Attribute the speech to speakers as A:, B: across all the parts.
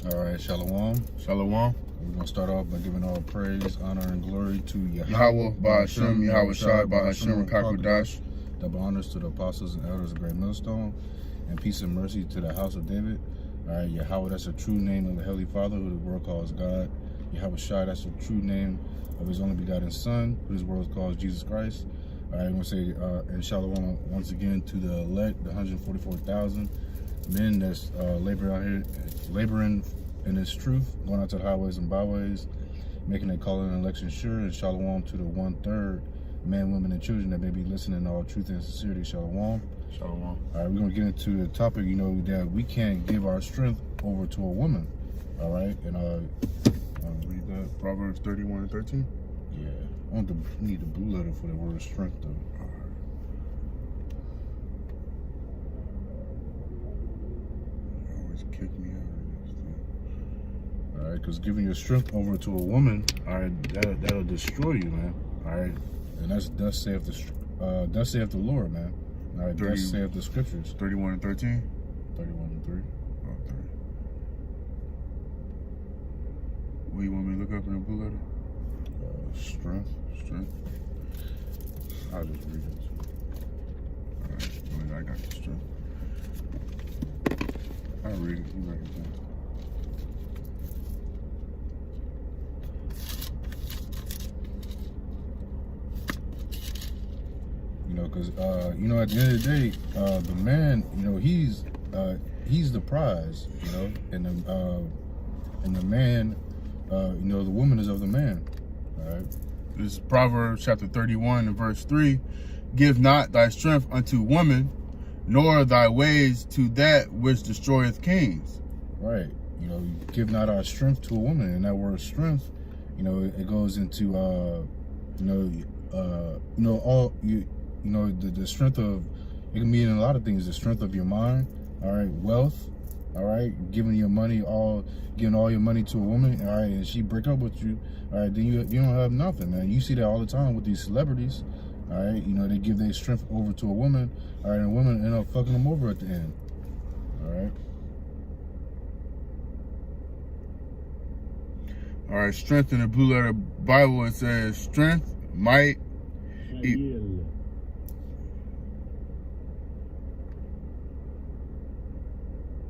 A: All right, Shalom.
B: Shalom.
A: We're going to start off by giving all praise, honor, and glory to
B: Yahweh, Ba'ashem, Yahweh Shai, Ba'ashem, Qadash.
A: Double honors to the apostles and elders of Great Millstone, and peace and mercy to the house of David. All right, Yahweh, that's the true name of the Heavenly Father, who the world calls God. Yahweh Shai, that's the true name of his only begotten Son, who this world calls Jesus Christ. All right, I'm going to say, and Shalom once again to the elect, the 144,000 men that's laboring out here, laboring in this truth, going out to the highways and byways, making a calling and election sure. And Shalom to the 1/3 men, women, and children that may be listening in all truth and sincerity. Shalom.
B: Shalom.
A: All right, we're going to get into the topic, that we can't give our strength over to a woman. All right, and
B: read that. Proverbs 31:13.
A: Yeah, I need the blue letter for the word strength, though.
B: Always kick me out of this thing.
A: All right, because giving your strength over to a woman, all right, that'll destroy you, man. All right, and that's thus saith the Lord, man. All right, thus saith the scriptures.
B: 31:13.
A: 31:3.
B: Oh, 30. What do you want me to look up in the blue letter?
A: Strength.
B: I'll just read it. All right, I got the strength. I'll read it. You write it down.
A: Because at the end of the day, the man, he's the prize, and the man, the woman is of the man. All right.
B: This is Proverbs chapter 31 and verse 3. Give not thy strength unto woman, nor thy ways to that which destroyeth kings.
A: Right. You give not our strength to a woman, and that word strength, it goes into the strength of, it can mean a lot of things. The strength of your mind, all right, wealth, all right, giving your money giving all your money to a woman, all right, and she break up with you, all right, then you don't have nothing, man. You see that all the time with these celebrities, all right, they give their strength over to a woman, all right, and women end up fucking them over at the end, all right.
B: All right, strength in the blue letter Bible, it says strength, might,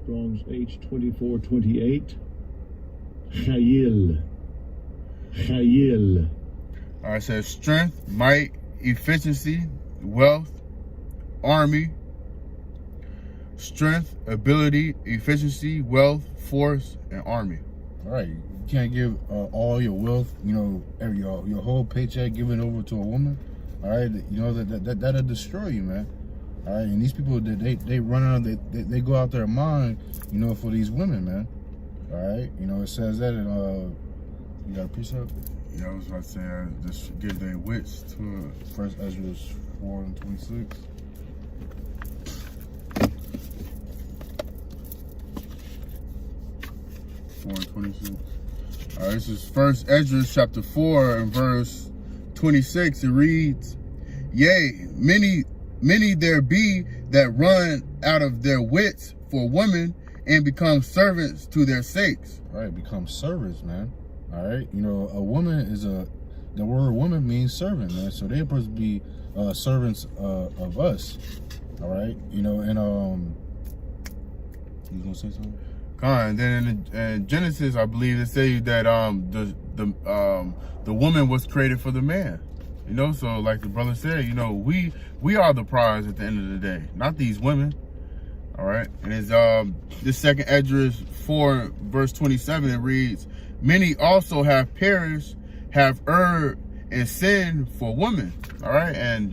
C: Strong's H2428. Chayil.
B: All right, it says strength, might, efficiency, wealth, army. Strength, ability, efficiency, wealth, force, and army.
A: All right, you can't give all your wealth, your whole paycheck given over to a woman. All right, that'll destroy you, man. All right, and these people, they run out, they go out their mind, for these women, man. All right, it says that in, you got a precept?
B: Yeah, I was about to say, just give their wits to it.
A: First Ezra 4:26.
B: All right, this is First Ezra chapter 4 and verse 26. It reads, "Yea, many there be that run out of their wits for women and become servants to their sakes."
A: All right, become servants, man. All right, a woman is the word woman means servant, man. So they're supposed to be servants of us. All right, and you was gonna say something?
B: And then in Genesis, I believe it says that the woman was created for the man. So like the brother said, we are the prize at the end of the day, not these women. All right, and it's this second Ezra 4 verse 27. It reads, "Many also have perished, have erred and sinned for women." All right, and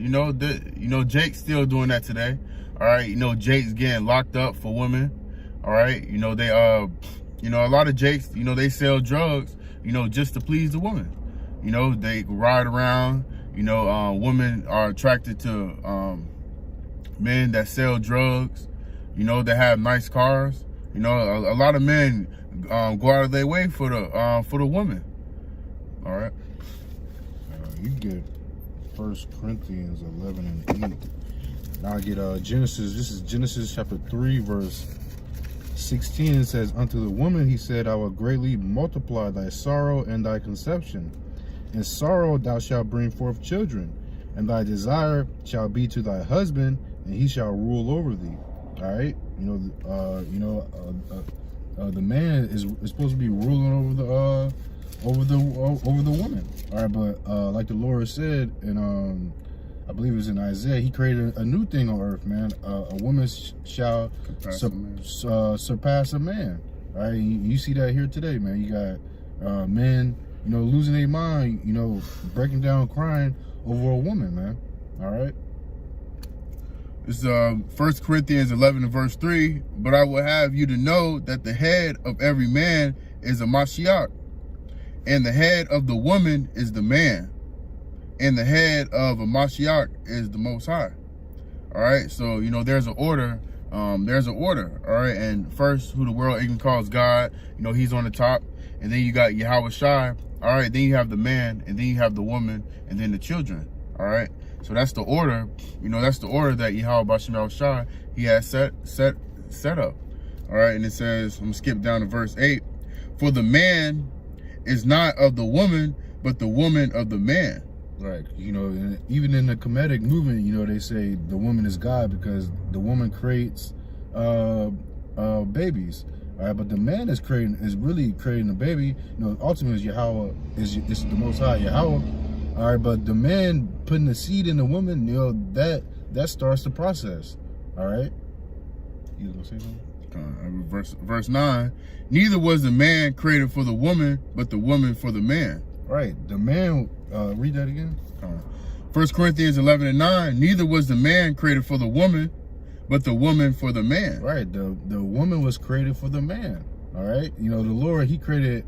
B: Jake's still doing that today. All right, Jake's getting locked up for women. All right, they a lot of Jakes, they sell drugs, just to please the woman. They ride around. Women are attracted to men that sell drugs. That have nice cars. A lot of men go out of their way for the woman. All right.
A: You get 1 Corinthians 11 and 8. Now I get Genesis. This is Genesis chapter 3 verse 16, it says, unto the woman he said, I will greatly multiply thy sorrow and thy conception. In sorrow thou shalt bring forth children, and thy desire shall be to thy husband, and he shall rule over thee. All right, the man is supposed to be ruling over the woman. All right, but like the Lord said, and I believe it was in Isaiah, he created a new thing on earth, man. A woman shall surpass a man. All right, you see that here today, man. You got men, losing their mind, breaking down, crying over a woman, man. All right.
B: It's 1 Corinthians 11 and verse 3. But I will have you to know that the head of every man is a Mashiach, and the head of the woman is the man, and the head of a Mashiach is the Most High. All right, so there's an order. There's an order. All right, and first, who the world even calls God, he's on the top, and then you got Yahweh Shai. All right, then you have the man, and then you have the woman, and then the children. All right, so that's the order. That's the order that Yahweh B'Shem Shai he has set up. All right, and it says, I'm gonna skip down to verse 8. For the man is not of the woman, but the woman of the man.
A: Right, and even in the Kemetic movement, they say the woman is God because the woman creates babies. All right, but the man is really creating a baby. Ultimately, is Yahweh is the Most High Yahweh. All right, but the man putting the seed in the woman, that starts the process. All right, you gonna say something?
B: Verse 9. Neither was the man created for the woman, but the woman for the man.
A: Right, the man. Read that again.
B: 1 Corinthians 11 and 9. Neither was the man created for the woman, but the woman for the man.
A: Right, the woman was created for the man. All right, the Lord, he created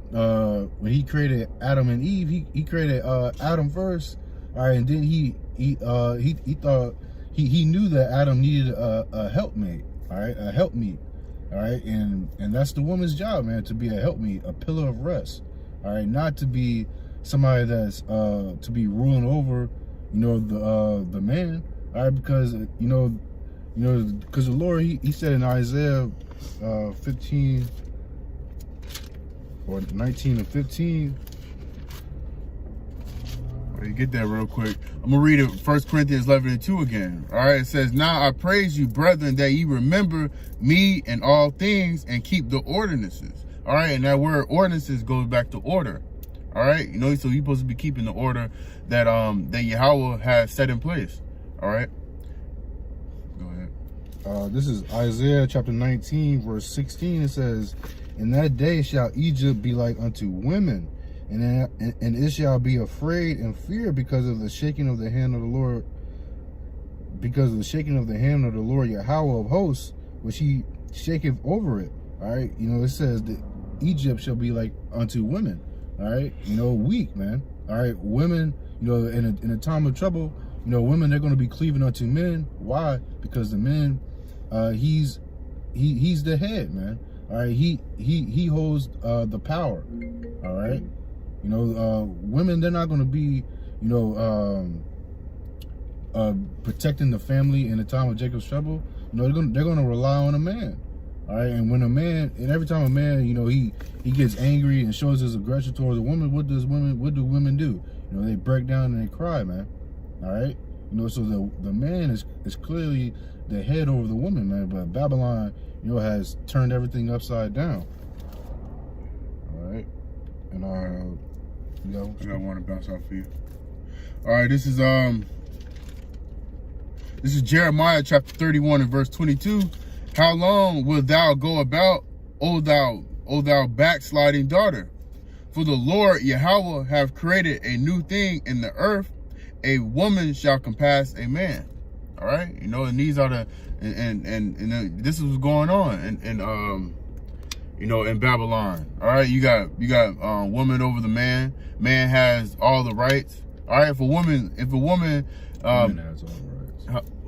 A: when he created Adam and Eve, he created Adam first. All right, and then he thought he knew that Adam needed a helpmate. All right, a helpmeet. All right, and that's the woman's job, man, to be a helpmeet, a pillar of rest. All right, not to be somebody that's to be ruling over, the man. All right, because because the Lord, he said in Isaiah 15 or 19 and 15.
B: You get that real quick. I'm gonna read it 1 Corinthians 11 and 2 again. All right, it says, now I praise you, brethren, that ye remember me in all things and keep the ordinances. All right, and that word ordinances goes back to order. All right, so you're supposed to be keeping the order that that Yahweh has set in place. All right, go ahead.
A: This is Isaiah chapter 19 verse 16. It says, in that day shall Egypt be like unto women, and it shall be afraid and fear because of the shaking of the hand of the Lord, because of the shaking of the hand of the Lord Yahweh of hosts, which he shaketh over it. All right, it says that Egypt shall be like unto women. All right, weak, man. All right, women, in a time of trouble, women, they're going to be cleaving unto men. Why? Because the men, he's the head, man. All right, he holds the power. All right, women, they're not going to be, protecting the family in the time of Jacob's trouble. They're going to rely on a man. All right, and when a man, and every time a man, he gets angry and shows his aggression towards a woman, what do women do? They break down and they cry, man. All right, so the man is clearly the head over the woman, man. But Babylon, has turned everything upside down. All right, and
B: I got one to bounce off for you. All right, this is Jeremiah chapter 31 and verse 22. How long wilt thou go about, O thou backsliding daughter? For the Lord Yahweh have created a new thing in the earth, a woman shall compass a man. All right, and these are the and this is what's going on, and in Babylon. All right, you got woman over the man. Man has all the rights. All right, if a woman
A: has all the rights.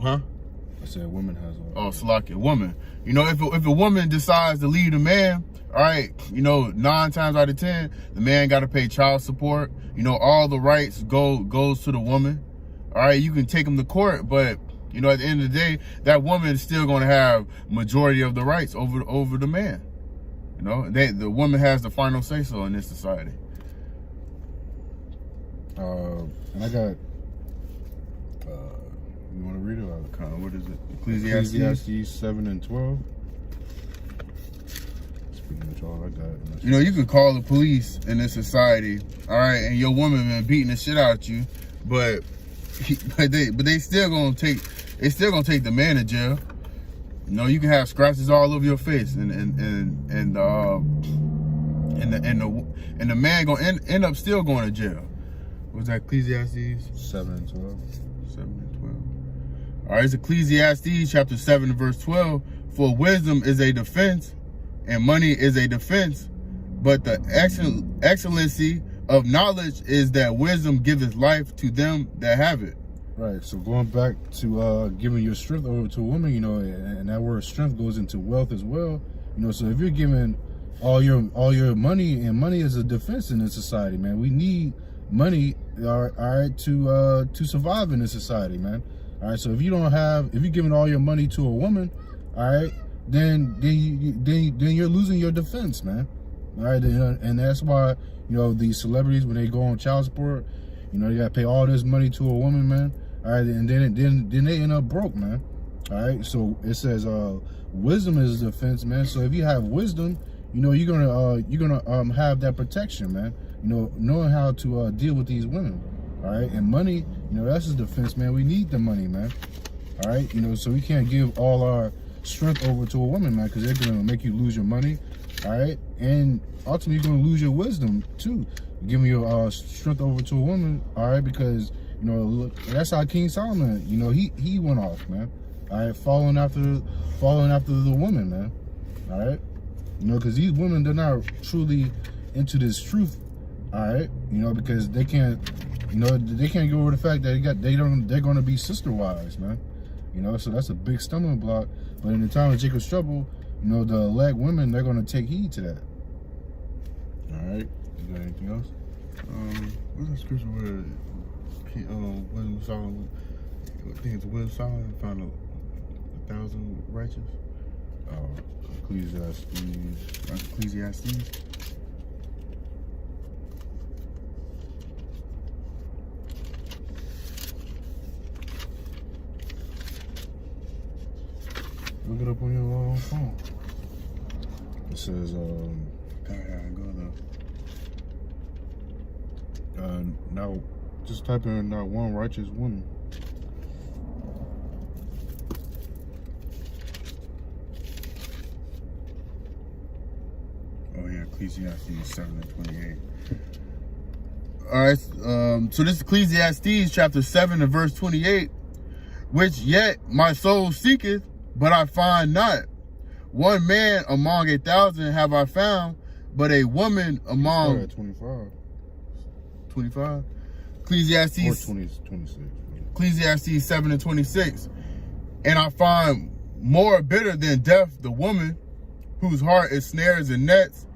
B: Huh?
A: I said woman has all.
B: Oh, Salakia, woman. If a woman decides to leave a man, all right, 9 times out of 10, the man got to pay child support. All the rights goes to the woman. All right, you can take them to court, but You know, at the end of the day, that woman is still going to have majority of the rights over the man. You know, the woman has the final say so in this society.
A: And I got. You want to read it?
B: What is it?
A: Ecclesiastes 7 and 12. That's pretty much all I got.
B: You know, you can call the police in this society, all right, and your woman been beating the shit out of you, but they still gonna take the man to jail. You know, you can have scratches all over your face, and the man gonna end up still going to jail. What's that? Ecclesiastes
A: 7 and 12.
B: 7 and 12. All right, it's Ecclesiastes chapter 7 and verse 12. For wisdom is a defense, and money is a defense, but the excellency of knowledge is that wisdom giveth life to them that have it.
A: Right. So going back to giving your strength over to a woman, you know, and that word strength goes into wealth as well. You know, so if you're giving all your money, and money is a defense in this society, man. We need money, all right, to survive in this society, man. All right. So if you're giving all your money to a woman, all right, then you're losing your defense, man. All right, and that's why, you know, these celebrities, when they go on child support, you know, they gotta pay all this money to a woman, man. All right, and then they end up broke, man. All right, so it says wisdom is a defense, man. So if you have wisdom, you know, you're gonna have that protection, man. You know, knowing how to deal with these women. All right, and money, you know, that's his defense, man. We need the money, man. All right, you know, so we can't give all our strength over to a woman, man, because they're gonna make you lose your money. All right, and ultimately you're gonna lose your wisdom too, giving your strength over to a woman. All right, because, you know, look, that's how King Solomon, you know, he went off, man. All right, following after the woman, man. All right, you know, because these women, they're not truly into this truth. All right, you know, because they can't get over the fact that they're gonna be sister wives, man. You know, so that's a big stumbling block. But in the time of Jacob's trouble, you know, the elect women, they're gonna take heed to that. All right, you got anything else?
B: What's that scripture where Wisdom Solomon, I think it's Wisdom Solomon found 1,000 righteous? Ecclesiastes.
A: Look it up on your phone. It says,
B: go though.
A: Now, just type in not one righteous woman.
B: Oh yeah, Ecclesiastes 7 and 28. All right, so this is Ecclesiastes chapter 7 and verse 28. Which yet my soul seeketh, but I find not. One man among 1,000 have I found, but a woman among
A: 25.
B: 25. Ecclesiastes
A: 26.
B: Ecclesiastes 7 and 26. And I find more bitter than death the woman, whose heart is snares and nets,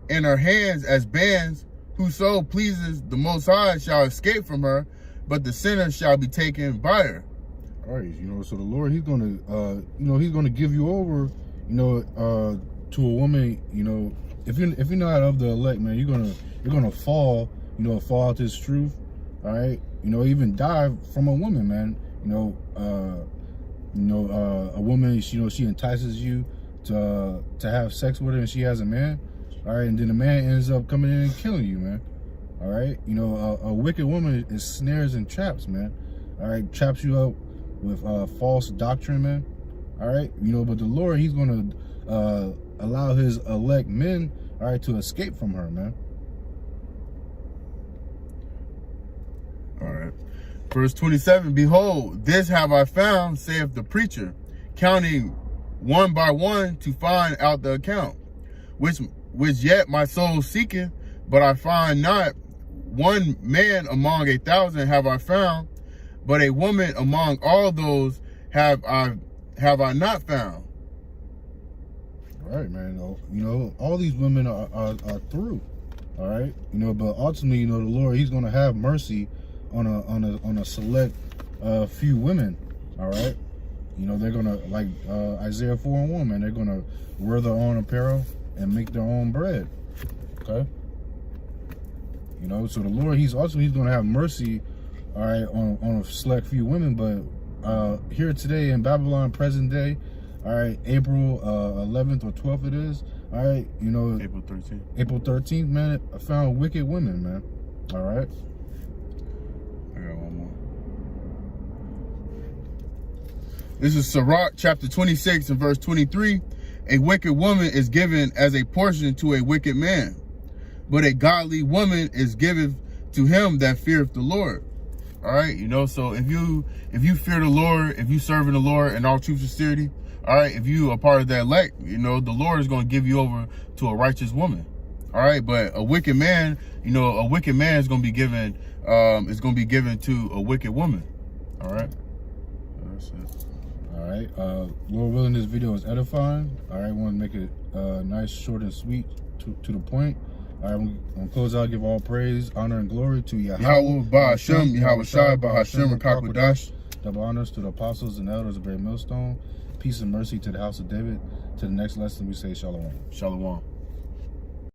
B: and her hands as bands. Whoso pleases the Most High shall escape from her, but the sinner shall be taken by her.
A: All right, you know, so the Lord, he's gonna, you know, he's gonna give you over, you know, to a woman. You know, if you're not of the elect, man, you're gonna fall, you know, fall out this truth. All right, you know, even die from a woman, man. You know, a woman, you know, she entices you to have sex with her, and she has a man. All right, and then the man ends up coming in and killing you, man. All right, you know, a wicked woman is snares and traps, man. All right, traps you up with false doctrine, man. All right, you know, but the Lord, he's gonna allow his elect men, all right, to escape from her, man.
B: All right, verse 27. Behold, this have I found, saith the preacher, counting one by one to find out the account, which yet my soul seeketh, but I find not. One man among 1,000 have I found, but a woman among all those have I not found.
A: All right, man. You know, all these women are through. All right, you know, but ultimately, you know, the Lord, he's gonna have mercy on a select few women. All right, You know, they're gonna, like Isaiah 4:1, man, they're gonna wear their own apparel and make their own bread. Okay? You know, so the Lord, he's gonna have mercy, all right, on a select few women, but here today in Babylon, present day, all right, April 11th or 12th it is, all right, you know,
B: April 13th.
A: April 13th, man, I found wicked women, man. All right.
B: I got one more. This is Sirach chapter 26 and verse 23. A wicked woman is given as a portion to a wicked man, but a godly woman is given to him that feareth the Lord. All right, you know, so if you fear the Lord, if you serving the Lord in all truth and sincerity, all right, if you are part of that elect, you know, the Lord is going to give you over to a righteous woman. All right, but a wicked man, you know, a wicked man is going to be given to a wicked woman. All right. That's it.
A: All right. Lord willing, this video is edifying. All right, I want to make it nice, short, and sweet, to the point. All right, I'm going to close out, give all praise, honor, and glory to
B: Yahweh, Ba'Hashem, Yahweh Shai, Ba'Hashem, Qadash.
A: Double honors to the apostles and elders of Great Millstone. Peace and mercy to the house of David. To the next lesson, we say shalom.
B: Shalom.